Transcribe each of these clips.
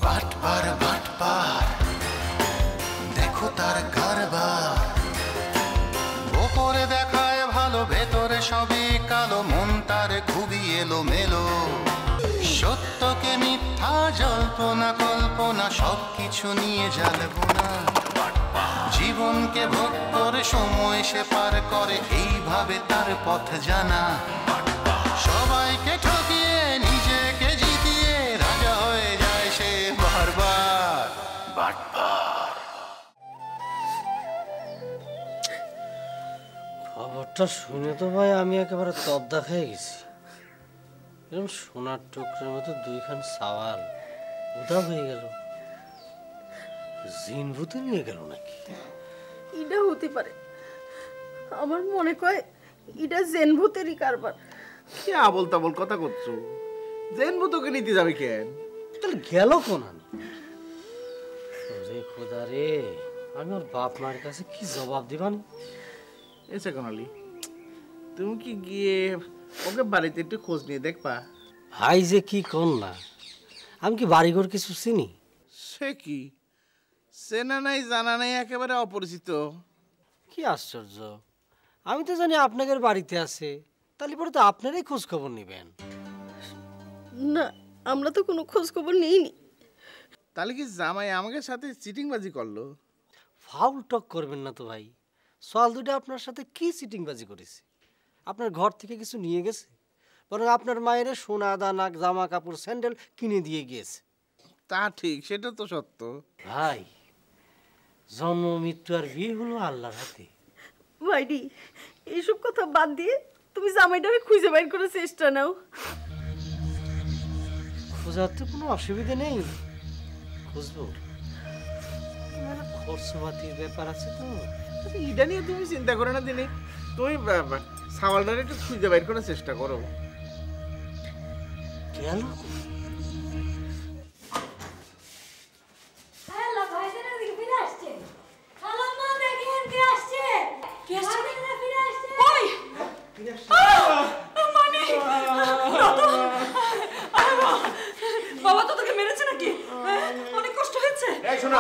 বাটপার বাটপার দেখো তার কারবার, ওপরে দেখায় ভালো ভেতরে সবই কালো, মন তার খুবই এলোমেলো। সত্যকে মিথ্যা জল্পনা কল্পনা সবকিছু নিয়ে জ্বালবো না, জীবনকে ভোগ করে সময় সে পার করে এইভাবে তার পথ জানা। সবাইকে ঠকিয়ে নিজেকে জিতিয়ে রাজা হয়ে যায় সে বারবার বাটপার। খবরটা শুনে তো ভাই আমি একেবারে তবদা খেয়ে গেছি। এরকম সোনার টুকরের মতো দুইখান সাওয়াল উধাও হয়ে গেল। জিন ভূতে নিয়ে গেল নাকি? এটা হতে পারে, আমার মনে কয় এটা জেন ভূতেরই কারবার। কি আবল তাবল কথা করছো? জেন ভূতকে নিতে যাবে কেন? তাহলে গেল কোন? রে খোদা রে, আমি ওর বাপ মায়ের কাছে কি জবাব দিবান? এসে কোনালি, তুমি কি গিয়ে ওকে বাড়িতে একটু খোঁজ নিয়ে দেখবা? ভাই যে কি কোন না, আমি কি বাড়িঘর কিছু চিনি? সে কি চেনা নাই জানা নাই, একেবারে অপরিচিত। কি আশ্চর্য, আমি তো জানি আপনাদের বাড়িতে আছে, তাহলে পরে তো আপনারাই খোঁজ খবর নেবেন। না, আমরা তো কোনো খোঁজ খবর নিইনি। তাহলে কি জামাই আমাকে সাথে চিটিংবাজি করলো? ফাউল টক করবেন না তো ভাই। সোয়াল দুটো আপনার সাথে কি চিটিংবাজি করেছে? আপনার ঘর থেকে কিছু নিয়ে গেছে? বরং আপনার মায়ের সোনা দানা জামা কাপড় স্যান্ডেল কিনে দিয়ে গিয়েছে। তা ঠিক, সেটা তো সত্য। ভাই, জন্ম মৃত্যু আর বিয়ে হলো আল্লাহর হাতে। ভাইডি, এইসব কথা বাদ দিয়ে তুমি জামাইটাকে খুঁজে বাইর করার চেষ্টা নাও। খোঁজার তো কোনো অসুবিধা নেই, খুঁজবো। খরচপাতির ব্যাপার আছে তো। এটা নিয়ে তুমি চিন্তা করো না দিনে, তুমি সাওয়ালটারে একটু খুঁজে বাইর করার চেষ্টা করো। গেল বাবা তো তোকে মেরেছে নাকি? অনেক কষ্ট হয়েছে। এই শোনা,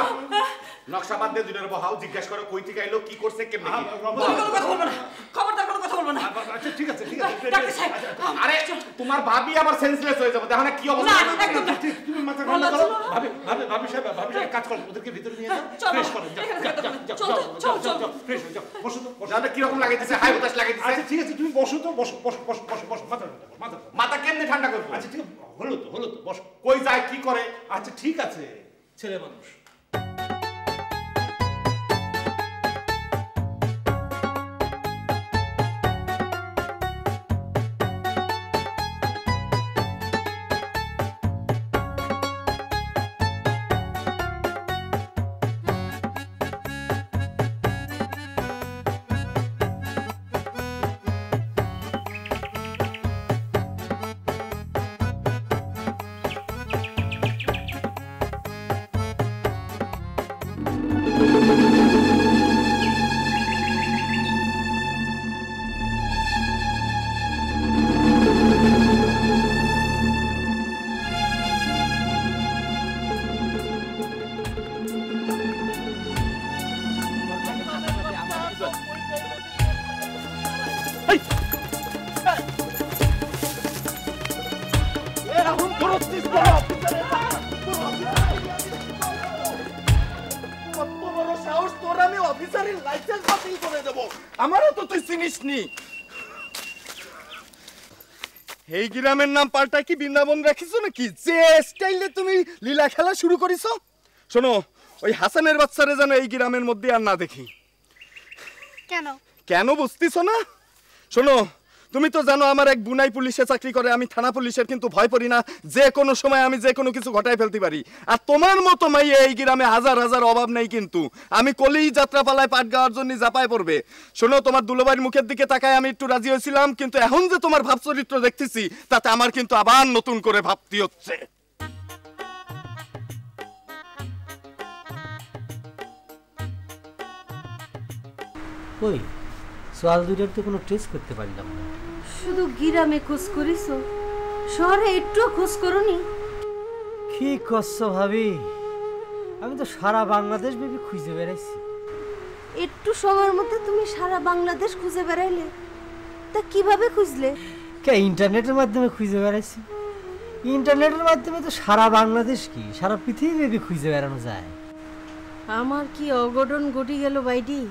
নকশা বাদ দিয়ে দুটোর বহাও, জিজ্ঞেস করো কই থেকে আইলো, কি করছে, কেমনে কি। তুমি কোনো কথা বলবে না, খবরদার কোনো কথা বলবে না। আচ্ছা ঠিক আছে ঠিক আছে। আরে তোমার ভাবি আবার সেন্সলেস হয়ে যাবে, দেখো না কি অবস্থা। না একদম না, তুমি মাথা ঠান্ডা করো। ভাবি সাহেব কাজ করো, ওদেরকে ভিতরে নিয়ে যাও, ফ্রেশ করো। যাও ফ্রেশ হয়ে যাও। বসো তো, জানো কি রকম লাগাইতেছে, হাই বাতাস লাগাইতেছে। আচ্ছা ঠিক আছে, তুমি বসো তো, বসো বসো বসো বসো বসো, মাথা কেমনে ঠান্ডা করবো? আচ্ছা ঠিক হলো তো বসো। কই যায় কি করে? আচ্ছা ঠিক আছে, ছেলে মানুষ। এই গ্রামের নাম পাল্টা কি বৃন্দাবন রাখিছো নাকি, যে স্টাইলে তুমি লীলা খেলা শুরু করিছো? শোনো, ওই হাসানের বাচ্চারে যেন এই গ্রামের মধ্যে আর না দেখি। কেন বুঝতেছো না? শোনো, তুমি তো জানো আমার এক বুনাই পুলিশে চাকরি করে, আমি থানা পুলিশের কিন্তু ভয় করি না, যে কোনো সময় আমি যে কোনো কিছু ঘটায় ফেলতে পারি। আর তোমার মতো মাই এই গ্রামে হাজার হাজার অভাব নেই, কিন্তু আমি কলেই যাত্রা পালায় পাট গাওয়ার জন্য জাপায় পড়বে। শোনো, তোমার দুলোবাড়ির মুখের দিকে তাকায় আমি একটু রাজি হয়েছিলাম, কিন্তু এখন যে তোমার ভাব চরিত্র দেখতেছি তাতে আমার কিন্তু আবার নতুন করে ভাবতে হচ্ছে। কই সোয়াল দুইটার তো কোনো ট্রেস করতে পারলাম না। শুধু গ্রামে খোঁজ করিছো, শহরে একটু খোঁজ করনি? কি করছো ভাবি? আমি তো সারা বাংলাদেশ ভেবে খুঁজে বেড়াইছি। একটু সময়ের মধ্যে তুমি সারা বাংলাদেশ খুঁজে বেড়াইলে? তা কিভাবে খুঁজলে? কে ইন্টারনেটের মাধ্যমে খুঁজে বেড়াইছি। ইন্টারনেটের মাধ্যমে তো সারা বাংলাদেশ কি সারা পৃথিবী ভেবে খুঁজে বেড়ানো যায়। আমার কি অঘটন ঘটি গেল বাইডি,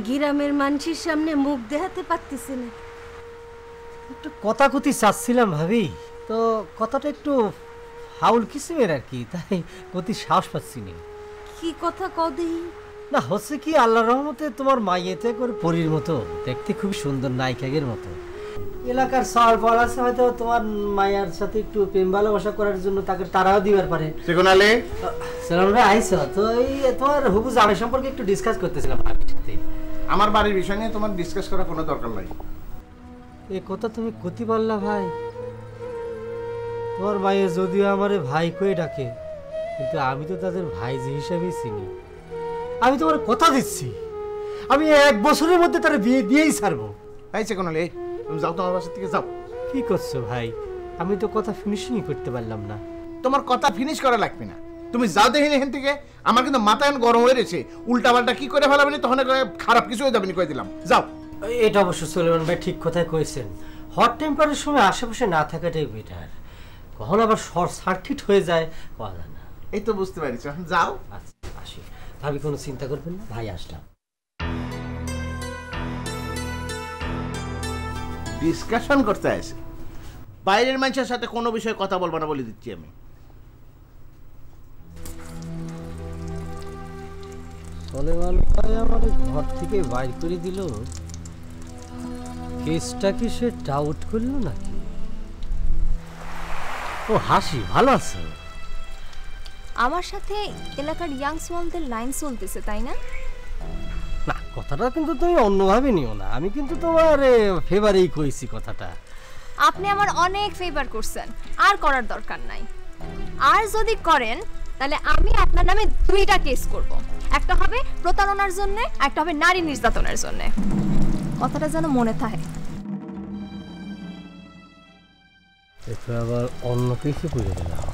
গ্রামের মানুষের সামনে মুখ দেখাতে পারতেছি না। একটু কথাকুতি চাচ্ছিলাম ভাবি, তো কথাটা একটু হাউল কিসিমের আর কি, তাই গতি সাহস পাচ্ছি না। কি কথা কদি? না হচ্ছে কি, আল্লাহর রহমতে তোমার মাইয়েতে করে পরীর মতো দেখতে, খুব সুন্দর নায়িকাগের মতো। এলাকার সাল পাল আছে, হয়তো তোমার মায়ের সাথে একটু প্রেম ভালোবাসা করার জন্য তাকে তারাও দিবার পারে। সেগুনালে সালাম ভাই আইছো তো, এই তোমার হুবু জামাই সম্পর্কে একটু ডিসকাস করতেছিলাম ভাবির সাথে। আমার বাড়ির বিষয় নিয়ে তোমার ডিসকাস করার কোনো দরকার নাই। এ কথা তুমি কতি পারলা ভাই? তোমার মায়ে যদিও আমারে ভাই কয়ে ডাকে, কিন্তু আমি তো তাদের ভাইজি হিসেবেই চিনি। আমি তোমার কথা দিচ্ছি, আমি 1 বছরের মধ্যে তারা বিয়ে দিয়েই ছাড়বো। এই সেগুনালে, তুমি যাও তো আমার বাসা থেকে যাও। কি করছো ভাই? আমি তো কথা ফিনিশিংই করতে পারলাম না। তোমার কথা ফিনিশ করা লাগবে না, তুমি যাও দেখিনি এখান থেকে। আমার কিন্তু মাথা এখন গরম হয়ে রয়েছে, উল্টা পাল্টা কি করে ফেলাবে না, তখন খারাপ কিছু হয়ে যাবে না, কয়ে দিলাম। যাও। এটা অবশ্য সুলেমান ভাই ঠিক কথাই কয়েছেন, হট টেম্পারের সময় আশেপাশে না থাকাটাই বেটার। কখন আবার শর্ট সার্কিট হয়ে যায় পাওয়া যায় না। এই তো বুঝতে পারিস, এখন যাও। আচ্ছা আসি ভাবি, কোনো চিন্তা করবেন না, ভাই আসলাম। ডিসকাশন করতে আসে, বাইরের মানুষের সাথে কোনো বিষয়ে কথা বলবো না বলে দিচ্ছি আমি। সুলেমান ভাই আমার ঘর থেকে বাইর করে দিল, কেসটা কি সে ডাউট করলো নাকি? ও হাসি, ভালো আছে? আমার সাথে এলাকার ইয়াং সোয়ালদের লাইন চলতেছে, তাই না? না, কথাটা কিন্তু তুমি অন্যভাবে নিও না, আমি কিন্তু তোমার ফেভারেই কইছি কথাটা। আপনি আমার অনেক ফেভার করছেন, আর করার দরকার নাই। আর যদি করেন তাহলে আমি আপনার নামে 2টা কেস করব। একটা হবে প্রতারণার জন্য, একটা হবে নারী নির্যাতনের জন্য। কথাটা যেন মনে থাকে। এটা আবার অন্য কিছু করে দিলাম,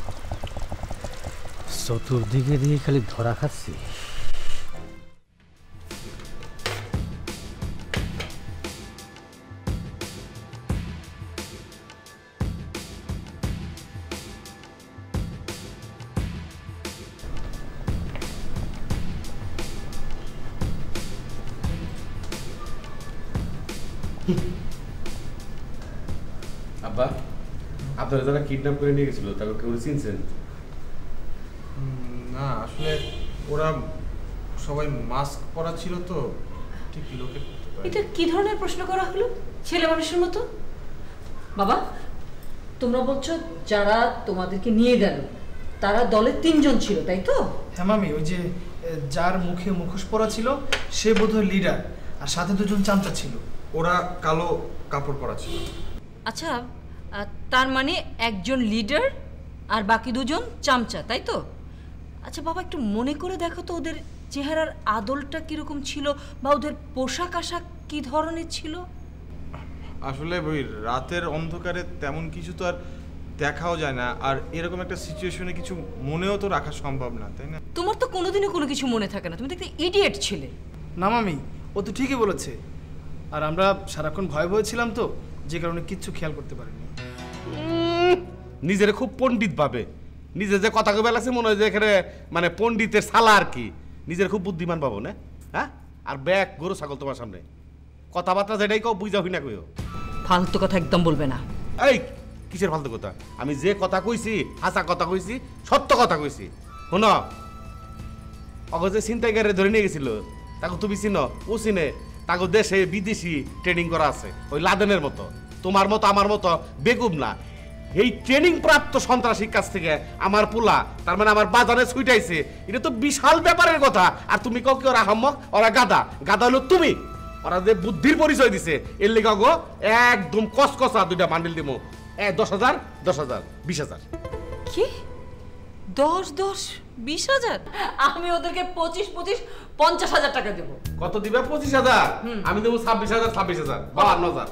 চতুর্দিকে দিয়ে খালি ধরা খাচ্ছি। আব্বা, আপনারা যারা কিডন্যাপ করে নিয়ে গেছিল তাকে কেউ চিনছেন? না, আসলে ওরা সবাই মাস্ক পরা ছিল তো, ঠিক লোকেট। এটা কি ধরনের প্রশ্ন করা হলো ছেলে মানুষের মতো? বাবা, তোমরা বলছো যারা তোমাদেরকে নিয়ে গেল তারা দলে 3 জন ছিল, তাই তো? হ্যাঁ মামি, ওই যে যার মুখে মুখোশ পরা ছিল সে বোধহয় লিডার, আর সাথে 2জন চামচা ছিল। ওরা কালো কাপড় পরা ছিল। আচ্ছা, তার মানে একজন লিডার আর বাকি 2 জন চামচা, তাই তো? আচ্ছা বাবা, একটু মনে করে দেখো তো ওদের চেহারার আদলটা কিরকম ছিল, বা ওদের পোশাক আশাক কি ধরনের ছিল? আসলে ওই রাতের অন্ধকারে তেমন কিছু তো আর দেখাও যায় না, আর এরকম একটা সিচুয়েশনে কিছু মনেও তো রাখা সম্ভব না, তাই না? তোমার তো কোনোদিনও কোনো কিছু মনে থাকে না, তুমি দেখতে ইডিয়েট ছিলে। না মামি, ও তো ঠিকই বলেছে, আর আমরা সারাক্ষণ ভয় ভয় ছিলাম তো, যে কারণে কিচ্ছু খেয়াল করতে পারিনি। নিজের খুব পণ্ডিত ভাবে, নিজে যে কথা কবে লাগছে মনে হয় যে এখানে মানে পণ্ডিতের সালা আর কি। নিজের খুব বুদ্ধিমান পাবো না, হ্যাঁ? আর ব্যাগ গরু ছাগল তোমার সামনে, কথাবার্তা যেটাই কও বুঝা হই না কইও। ফালতু কথা একদম বলবে না। এই কিসের ফালতু কথা? আমি যে কথা কইছি হাসা কথা কইছি, সত্য কথা কইছি। শোনো, অগ যে ছিনতাইকারে ধরে নিয়ে গেছিল তাকে তুমি চিনো, ও চিনে। তাকে দেশে বিদেশি ট্রেনিং করা আছে, ওই লাদেনের মতো। তোমার মতো আমার মতো বেকুব না, এই ট্রেনিং প্রাপ্ত সন্ত্রাসীর কাছ থেকে আমার পোলা, তার মানে আমার বাজারে ছুটাইছে। এটা তো বিশাল ব্যাপারের কথা। আর তুমি কাউ কি ওরা আহাম্মক, ওরা গাদা? গাদা হলো তুমি। ওরা যে বুদ্ধির পরিচয় দিছে, এর লেগে গো একদম কসকসা 2টা বান্ডিল দিব। 10,000, 10,000, 20,000। কি 10-10-20,000? আমি ওদেরকে 25-50 টাকা দেবো। কত দিবে? 25,000। আমি দেবো 26,000, 26,000, 52,000।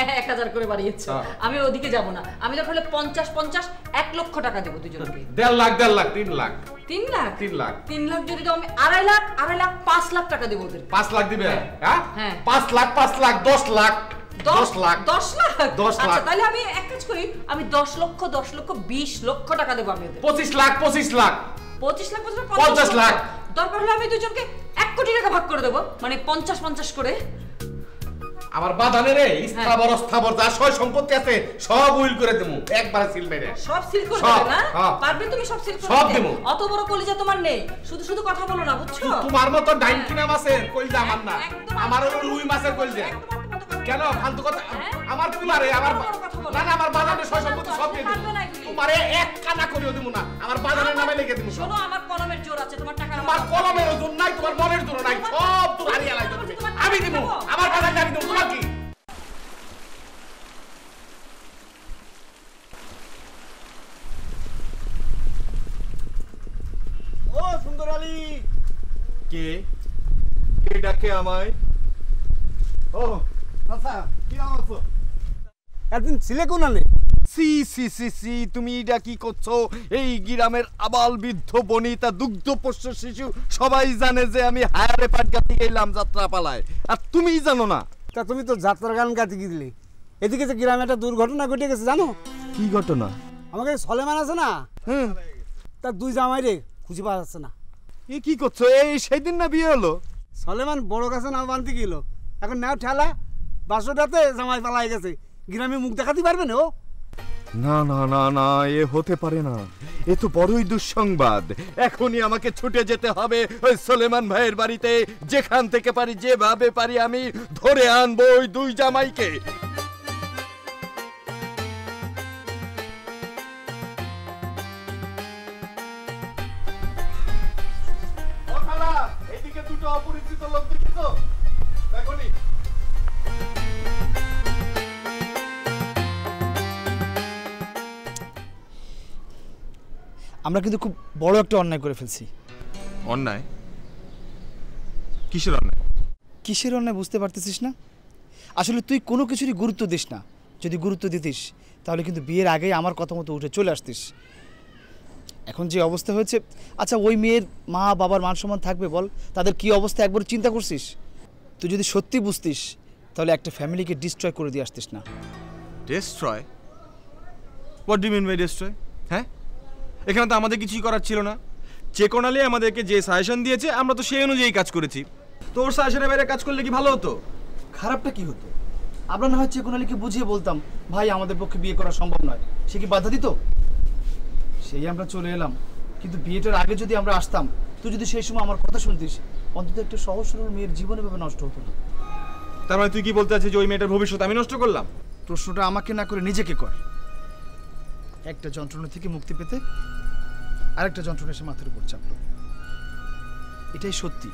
1,000 করে বাড়িয়েছে। আমি ওদিকে যাব না, আমি দরকার হলে 50-50 1 লক্ষ টাকা দেবো দুজনকে। 1.5 লাখ 3 লাখ 3 লাখ 3 লাখ 3 লাখ যদি দাও আমি 2.5 লাখ 5 লাখ টাকা দেবো ওদের। 5 লাখ দিবে? হ্যাঁ হ্যাঁ 5 লাখ 10 লাখ 10 লাখ 10 লাখ। আচ্ছা তাহলে আমি এক কাজ করি, আমি 10 লক্ষ 20 লক্ষ টাকা দেবো আমি ওদের। 25 লাখ 25 লাখ 50 লাখ। দরকার হলে আমি দুজনকে 1 কোটি টাকা ভাগ করে দেবো, মানে 50-50 করে। আমার বাদানে রে স্থাবর স্থাবর যা সয় সম্পত্তি আছে সব উইল করে দেবো একবারে সিল মেরে। সব সিল করে দেবে না? পারবে তুমি সব সিল করে? সব দেবো। অত বড় কলিজা তোমার নেই, শুধু শুধু কথা বলো না, বুঝছো? তোমার মত ডাইনকিনা মাছের কলিজা আমার না, আমার হলো রুই মাছের কলিজা। কেন ফালতু কথা? আমার পুলারে আমার না না আমার বাদানে সয় সম্পত্তি সব দিয়ে দেবো। তোমারে এক কানা করিও দেবো না, আমার বাদানের নামে লিখে দেবো। শোনো, আমার কলমের জোর আছে, তোমার টাকা আমার কলমের ওজন নাই, তোমার মনের জোর নাই, সব তো হারিয়ে লাইছো তুমি। আমি দেবো, আমার বাদানে আমি দেবো, তোমার কি? ও সুন্দর আলী, কে কে ডাকে আমায়? ও আচ্ছা, কি নাম আছে? একদিন ছিলে কোন আলে? সি সি সি সি, তুমি এটা কি করছো? এই গ্রামের আবাল বৃদ্ধ বনিতা দুগ্ধ পোষ্য শিশু সবাই জানে যে আমি হায়ারে পাট গাতি গেলাম যাত্রা পালায়, আর তুমি জানো না? তা তুমি তো যাত্রার গান গাতে গিয়েছিলে। এদিকে যে গ্রামে একটা দুর্ঘটনা ঘটে গেছে, জানো? কি ঘটনা? আমাকে সলেমান আছে না, তার 2 জামাই রে খুঁজে পাওয়া যাচ্ছে না। এ কি করছো? এই সেদিন না বিয়ে হলো? সলেমান বড় গাছে নাও বানতে গেল, এখন নাও ঠেলা বাসটাতে জামাই পালাই গেছে। গ্রামে মুখ দেখাতে পারবে না ও? না না না না, এ হতে পারে না, এ তো বড়ই দুঃসংবাদ। এখনই আমাকে ছুটে যেতে হবে ওই সলেমান ভাইয়ের বাড়িতে। যেখান থেকে পারি, যেভাবে পারি আমি ধরে আনবো ওই 2 জামাইকে। এদিকে 2টো অপরিচিত লোক দেখছো? দেখোনি? আমরা কিন্তু খুব বড় একটা অন্যায় করে ফেলছি। অন্যায়? কিসের অন্যায়? কিসের অন্যায় বুঝতে পারতেছিস না? আসলে তুই কোনো কিছুরই গুরুত্ব দিস না। যদি গুরুত্ব দিতিস তাহলে কিন্তু বিয়ের আগেই আমার কথা মতো উঠে চলে আসতিস। এখন যে অবস্থা হয়েছে, আচ্ছা ওই মেয়ের মা বাবার মান সম্মান থাকবে বল? তাদের কি অবস্থা একবার চিন্তা করছিস? তুই যদি সত্যি বুঝতিস তাহলে একটা ফ্যামিলিকে ডিস্ট্রয় করে দিয়ে আসতিস না। Destroy? What do you mean by destroy? হ্যাঁ, এখানে তো আমাদের কিছুই করার ছিল না। চেকোনালি আমাদেরকে যে সাজেশন দিয়েছে আমরা তো সেই অনুযায়ী কাজ করেছি। তো ওর সাজেশনের বাইরে কাজ করলে কি ভালো হতো? খারাপটা কি হতো? আমরা না হয় চেকোনালিকে বুঝিয়ে বলতাম, ভাই আমাদের পক্ষে বিয়ে করা সম্ভব নয়। সে কি বাধা দিত? সেই আমরা চলে এলাম। কিন্তু বিয়েটার আগে যদি আমরা আসতাম, তুই যদি সেই সময় আমার কথা শুনতিস, অন্তত একটা সহজ সরল মেয়ের জীবন এভাবে নষ্ট হতো না। তার মানে তুই কি বলতে চাচ্ছিস যে ওই মেয়েটার ভবিষ্যৎ আমি নষ্ট করলাম? প্রশ্নটা আমাকে না করে নিজেকে কর। একটা যন্ত্রণা থেকে মুক্তি পেতে আরেকটা যন্ত্রণা এসে মাথার উপর চাপলো। এটাই সত্যি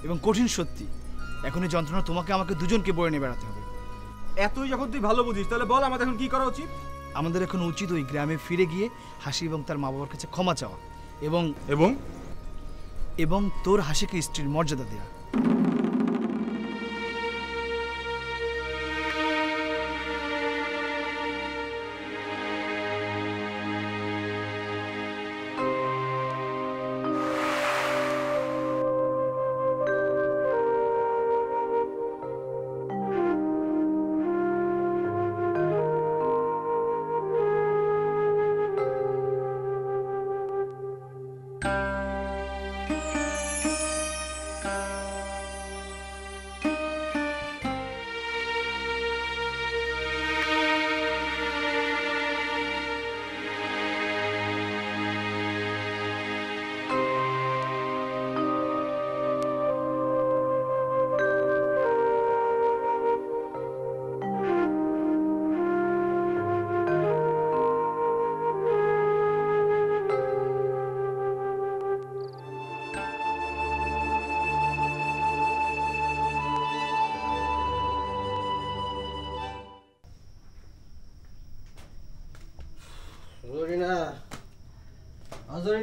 এবং কঠিন সত্যি। এখন এই যন্ত্রণা তোমাকে আমাকে দুজনকে বয়ে নিয়ে বেড়াতে হবে। এতই যখন তুই ভালো বুঝিস তাহলে বল আমাদের এখন কি করা উচিত? আমাদের এখন উচিত ওই গ্রামে ফিরে গিয়ে হাসি এবং তার মা বাবার কাছে ক্ষমা চাওয়া এবং এবং এবং তোর হাসিকে স্ত্রীর মর্যাদা দেওয়া।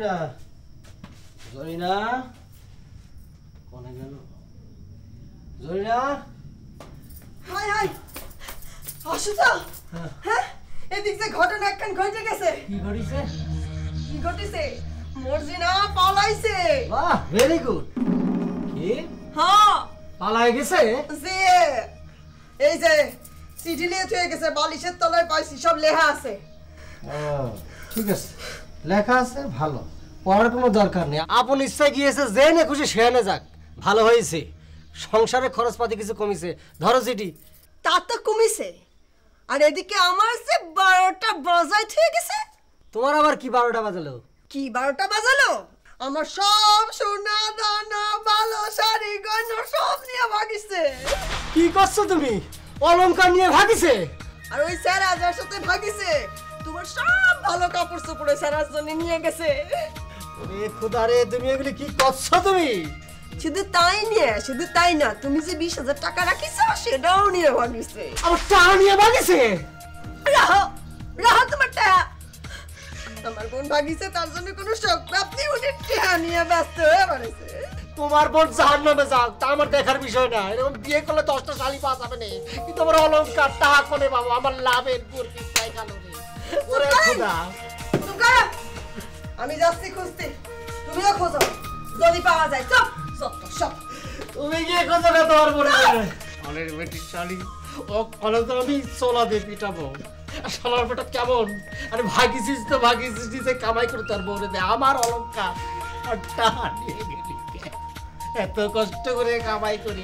জরিনা জরিনা কোনে গেল জরিনা হাই হাই অসুস্থ হ্যাঁ এদিক যে ঘটনা একখান ঘটে গেছে কি ঘটিছে কি ঘটিছে মর্জিনা পালাইছে বাহ ভেরি গুড কি হ্যাঁ পালাই গেছে যে এই যে চিঠি নিয়ে থুয়ে গেছে বালিশের তলায় পাইছি সব লেখা আছে ও ঠিক আছে লেখা আছে ভালো পড়ার কোনো দরকার নেই আপন ইচ্ছা গিয়েছে যে না খুশি সেখানে যাক ভালো হয়েছে সংসারে খরচপাতি কিছু কমিছে ধরো চিঠি তা তো কমিছে আর এদিকে আমার যে 12টা বাজায় থুয়ে গেছে তোমার আবার কি 12টা বাজালো কি 12টা বাজালো আমার সব সোনা দানা ভালো শাড়ি গয়না সব নিয়ে ভাগিছে কি করছো তুমি অলংকার নিয়ে ভাগিছে আর ওই স্যার আজার সাথে ভাগিছে তোমার সব ভালো কাপড় চোপড়ে স্যারের জন্য নিয়ে গেছে ওরে খোদা রে তুমি এগুলি কি করছো তুমি শুধু তাই না তুমি যে 20,000 টাকা রাখিছো সেটাও নিয়ে ভাগিছে আমার টাকা নিয়ে ভাগিছে রাহো তোমার টাকা আমার বোন ভাগিছে তার জন্য কোনো শোক আপনি উনি টাকা নিয়ে ব্যস্ত হয়ে পড়েছে তোমার বোন জাহান্নামে যাক তা আমার দেখার বিষয় না এরকম বিয়ে করলে 10টা শালি পাওয়া যাবে না কিন্তু আমার অলংকার টাকা কোনে বাবা আমার লাভের পুরকি পাই কালো রে ওরে খোদা তুকা আমি যাচ্ছি খুঁজতে তুমিও খোঁজো যদি পাওয়া যায় সব তুমি গিয়ে খোঁজো না তোমার বোনের অনেক বেটি শালি ও কলে তো আমি সোলা দিয়ে পিটাবো শালার বেটা কেমন আরে ভাগিছিস তো ভাগিছিস নিজে কামাই করে তোর বউরে দে আমার অলংকার আর টাকা নিয়ে গেলি এত কষ্ট করে কামাই করি